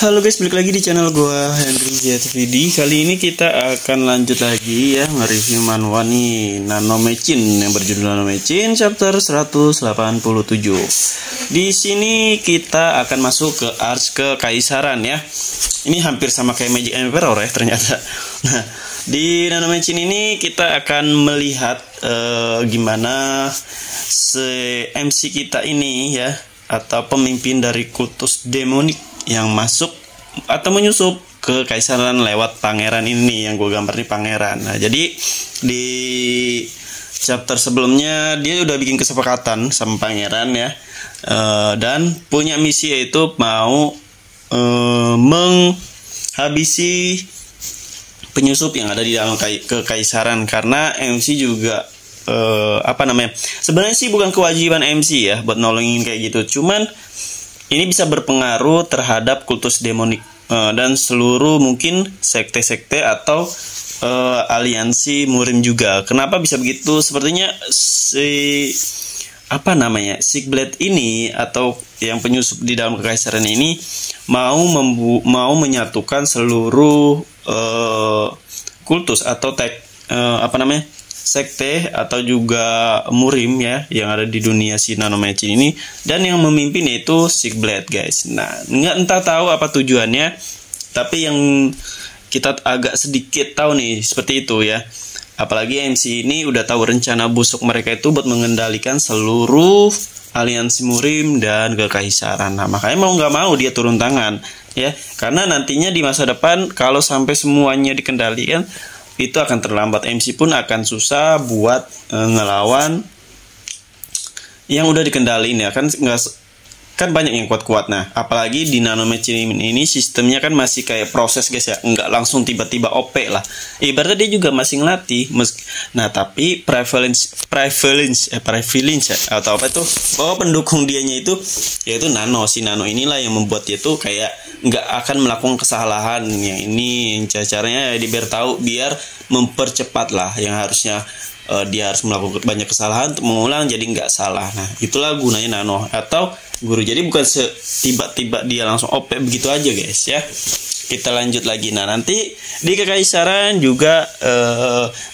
Halo guys, balik lagi di channel gua Henry ZVD. Kali ini kita akan lanjut lagi ya nge-review manhwa nih Nanomechin yang berjudul Nanomechin chapter 187. Di sini kita akan masuk ke Arts Kekaisaran ya. Ini hampir sama kayak Magic Emperor ya ternyata. Nah, di Nanomechin ini kita akan melihat gimana MC kita ini ya, atau pemimpin dari kultus demonik yang masuk atau menyusup ke kaisaran lewat pangeran ini yang gue gambar di pangeran. Nah, jadi di chapter sebelumnya dia udah bikin kesepakatan sama pangeran ya, dan punya misi yaitu mau menghabisi penyusup yang ada di dalam kekaisaran. Karena MC juga sebenarnya sih bukan kewajiban MC ya buat nolongin kayak gitu, cuman ini bisa berpengaruh terhadap kultus demonik dan seluruh mungkin sekte-sekte atau aliansi murim juga. Kenapa bisa begitu? Sepertinya Sigblade ini atau yang penyusup di dalam kekaisaran ini mau menyatukan seluruh kultus atau sekte atau juga murim ya yang ada di dunia si Nanomechin ini, dan yang memimpin yaitu Sigblade guys. Nah, entah tahu apa tujuannya, tapi yang kita agak sedikit tahu nih seperti itu ya. Apalagi MC ini udah tahu rencana busuk mereka itu buat mengendalikan seluruh aliansi murim dan kekaisaran. Nah, makanya mau nggak mau dia turun tangan ya, karena nantinya di masa depan kalau sampai semuanya dikendalikan itu akan terlambat. MC pun akan susah buat ngelawan yang udah dikendaliin ya, kan banyak yang kuat-kuat. Nah, apalagi di Nanomechin ini sistemnya kan masih kayak proses guys ya, nggak langsung tiba-tiba OP lah. Ibaratnya dia juga masih ngelatih. Nah, tapi prevalence ya, atau apa itu, bahwa pendukung dianya itu yaitu si Nano inilah yang membuat dia tuh kayak nggak akan melakukan kesalahan yang ini. Caranya dia biar mempercepat lah yang harusnya dia harus melakukan banyak kesalahan untuk mengulang jadi nggak salah. Nah, itulah gunanya Nano atau guru. Jadi bukan tiba-tiba dia langsung OP begitu aja guys ya. Kita lanjut lagi. Nah, nanti di kekaisaran juga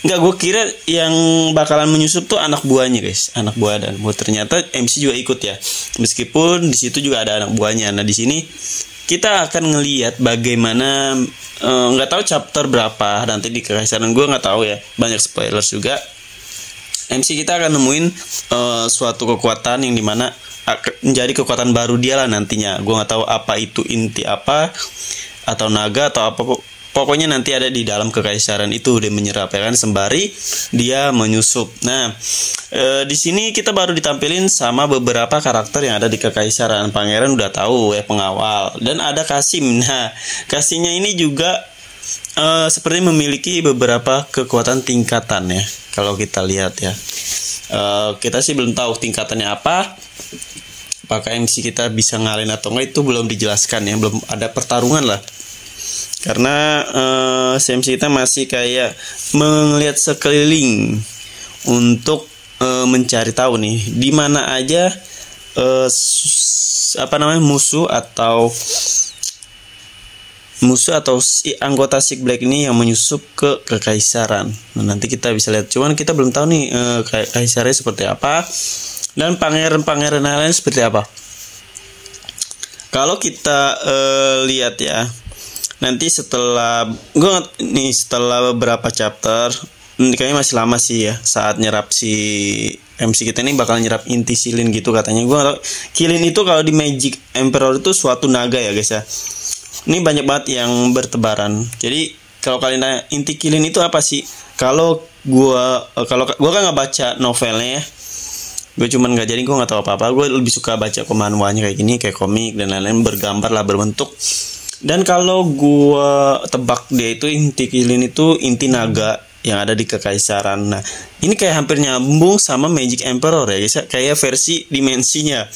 nggak, gue kira yang bakalan menyusup tuh anak buahnya guys, anak buah, dan ternyata MC juga ikut ya, meskipun di situ juga ada anak buahnya. Nah, di sini kita akan ngelihat bagaimana nggak tahu chapter berapa nanti di kekaisaran, gue nggak tahu ya, banyak spoilers juga. MC kita akan nemuin suatu kekuatan yang dimana menjadi kekuatan baru dia lah nantinya. Gue nggak tahu apa itu, inti apa atau naga atau apa, pokoknya nanti ada di dalam kekaisaran itu dia menyerap ya kan, sembari dia menyusup. Nah, di sini kita baru ditampilin sama beberapa karakter yang ada di kekaisaran. Pangeran udah tahu ya, pengawal, dan ada Kasim. Nah, Kasimnya ini juga seperti memiliki beberapa kekuatan tingkatan ya. Kalau kita lihat ya, kita sih belum tahu tingkatannya apa. Apakah MC kita bisa ngalahin atau enggak itu belum dijelaskan ya, belum ada pertarungan lah. Karena MC kita masih kayak melihat sekeliling untuk mencari tahu nih di mana aja musuh atau anggota Sigblade ini yang menyusup ke kekaisaran. Nah, nanti kita bisa lihat, cuman kita belum tahu nih kekaisarannya seperti apa dan pangeran-pangeran lain seperti apa. Kalau kita lihat ya, nanti setelah beberapa chapter, ini kayaknya masih lama sih ya, saat nyerap si MC kita ini bakal nyerap inti Kilin gitu katanya. Gue gak tau, Kilin itu kalau di Magic Emperor itu suatu naga ya guys ya. Ini banyak banget yang bertebaran. Jadi kalau kalian tanya inti Kilin itu apa sih? Kalau gua kan nggak baca novelnya ya, gue cuman nggak, jadi gue nggak tahu apa-apa. Gue lebih suka baca manhwanya kayak gini, kayak komik dan lain-lain, bergambar lah, berbentuk. Dan kalau gue tebak, dia itu inti Kilin itu inti naga yang ada di kekaisaran. Nah, ini kayak hampir nyambung sama Magic Emperor ya guys, kayak versi dimensinya,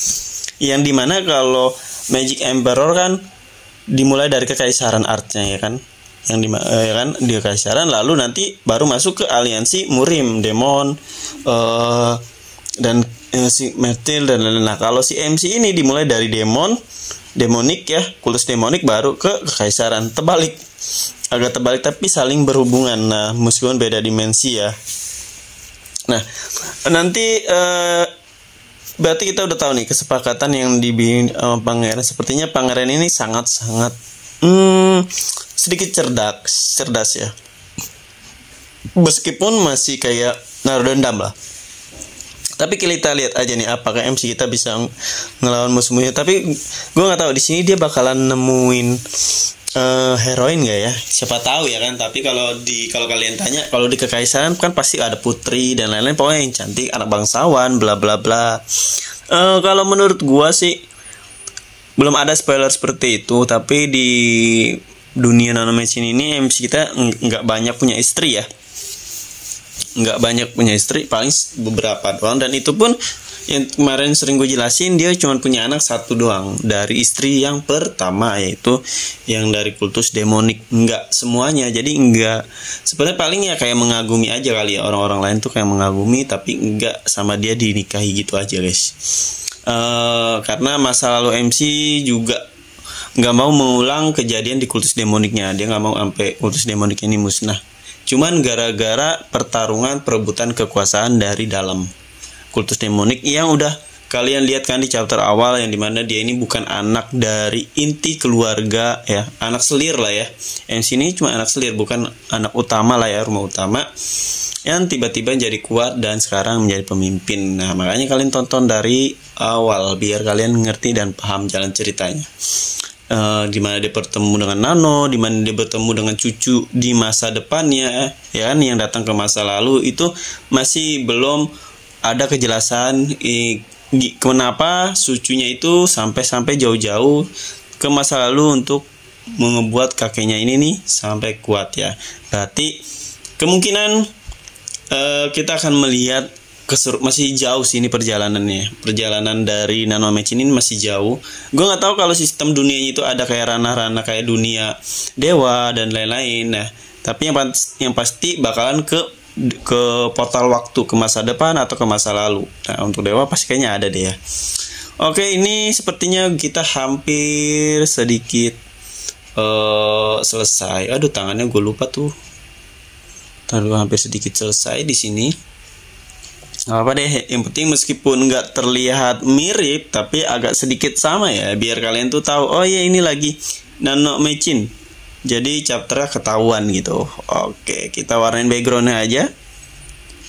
yang dimana kalau Magic Emperor kan dimulai dari kekaisaran artnya ya kan, yang di kekaisaran, lalu nanti baru masuk ke aliansi murim, demon, dan si Metil dan lain-lain. Nah, kalau si MC ini dimulai dari demon, demonik ya, kultus demonik baru ke kekaisaran. Terbalik, agak terbalik tapi saling berhubungan. Nah, meskipun beda dimensi ya. Nah, nanti berarti kita udah tahu nih kesepakatan yang dibikin pangeran. Sepertinya pangeran ini sangat-sangat sedikit cerdas ya. Meskipun masih kayak naruh dendam lah. Tapi kita lihat aja nih apakah MC kita bisa ngelawan musuh-musuhnya. Tapi gue nggak tahu di sini dia bakalan nemuin heroin nggak ya? Siapa tahu ya kan. Tapi kalau kalian tanya, kalau di kekaisaran kan pasti ada putri dan lain-lain. Pokoknya yang cantik, anak bangsawan, bla bla bla. Kalau menurut gue sih belum ada spoiler seperti itu. Tapi di dunia nanomedicine ini MC kita nggak banyak punya istri ya. Nggak banyak punya istri, paling beberapa doang, dan itu pun yang kemarin sering gue jelasin, dia cuma punya anak satu doang dari istri yang pertama, yaitu yang dari kultus demonik. Nggak semuanya, jadi nggak, sebenarnya paling ya kayak mengagumi aja kali ya, orang-orang lain tuh kayak mengagumi tapi nggak sama dia dinikahi gitu aja guys. Karena masa lalu MC juga nggak mau mengulang kejadian di kultus demoniknya, dia nggak mau sampai kultus demonik ini musnah. Cuman gara-gara pertarungan perebutan kekuasaan dari dalam kultus demonik yang udah kalian lihat kan di chapter awal, yang dimana dia ini bukan anak dari inti keluarga ya, anak selir lah ya. MC ini cuma anak selir, bukan anak utama lah ya, rumah utama, yang tiba-tiba jadi kuat dan sekarang menjadi pemimpin. Nah, makanya kalian tonton dari awal biar kalian ngerti dan paham jalan ceritanya. Dimana dia bertemu dengan Nano, dimana dia bertemu dengan cucu di masa depannya ya kan, yang datang ke masa lalu itu masih belum ada kejelasan kenapa cucunya itu sampai jauh-jauh ke masa lalu untuk membuat kakeknya ini nih sampai kuat ya. Berarti kemungkinan kita akan melihat masih jauh sih ini perjalanannya. Perjalanan dari nanomedicine ini masih jauh. Gue nggak tahu kalau sistem dunianya itu ada kayak ranah-ranah kayak dunia dewa dan lain-lain. Nah, tapi yang pasti bakalan ke portal waktu, ke masa depan atau ke masa lalu. Nah, untuk dewa pasti kayaknya ada deh ya. Oke, ini sepertinya kita hampir sedikit selesai. Aduh, tangannya gue lupa tuh. Hampir sedikit selesai di sini. Apa deh, yang penting meskipun nggak terlihat mirip tapi agak sedikit sama ya, biar kalian tuh tahu oh ya ini lagi nanomedicine, jadi chapternya ketahuan gitu. Oke, kita warnain backgroundnya aja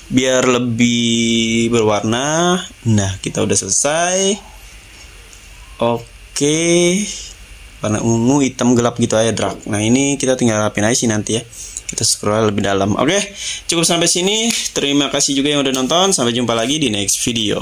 biar lebih berwarna. Nah, kita udah selesai. Oke, warna ungu, hitam, gelap gitu aja dark. Nah, ini kita tinggal rapin aja sih nanti ya, kita scroll lebih dalam. Oke, cukup sampai sini. Terima kasih juga yang udah nonton. Sampai jumpa lagi di next video.